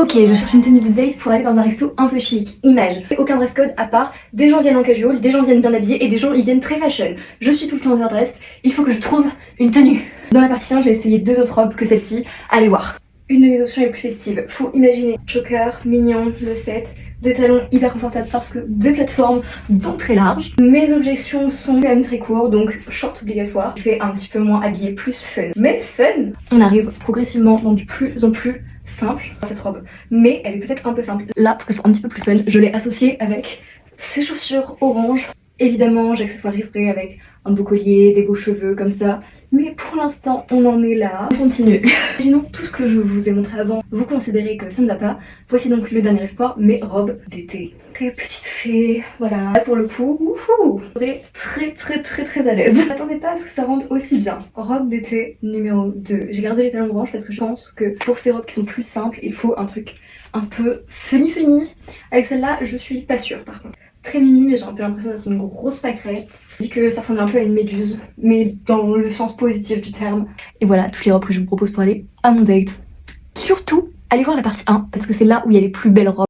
Ok, je cherche une tenue de date pour aller dans un resto un peu chic. Image. Aucun dress code à part des gens viennent en casual, des gens viennent bien habillés et des gens ils viennent très fashion. Je suis tout le temps overdressed, il faut que je trouve une tenue. Dans la partie 1, j'ai essayé 2 autres robes que celle-ci. Allez voir. Une de mes options les plus festives. Faut imaginer choker, mignon, le set, des talons hyper confortables parce que des plateformes donc très larges. Mes objections sont quand même très courts, donc short obligatoire. Je fais un petit peu moins habillé, plus fun. Mais fun. On arrive progressivement dans du plus en plus simple cette robe, mais elle est peut-être un peu simple. Là, pour qu'elle soit un petit peu plus fun, je l'ai associée avec ces chaussures orange. Évidemment, j'accessoiriserai avec un beau collier, des beaux cheveux comme ça. Mais pour l'instant, on en est là. On continue. Imaginons tout ce que je vous ai montré avant, vous considérez que ça ne va pas. Voici donc le dernier espoir, mes robes d'été. Très petite fée, voilà. Là pour le coup, wouhou, je serai très à l'aise. Je m'attendais pas à ce que ça rende aussi bien. Robe d'été numéro 2. J'ai gardé les talons orange parce que je pense que pour ces robes qui sont plus simples, il faut un truc un peu funny. Avec celle-là, je suis pas sûre par contre. Très mimi, mais j'ai un peu l'impression d'être une grosse pâquerette. Je dis que ça ressemble un peu à une méduse, mais dans le sens positif du terme. Et voilà, toutes les robes que je vous propose pour aller à mon date. Surtout, allez voir la partie 1, parce que c'est là où il y a les plus belles robes.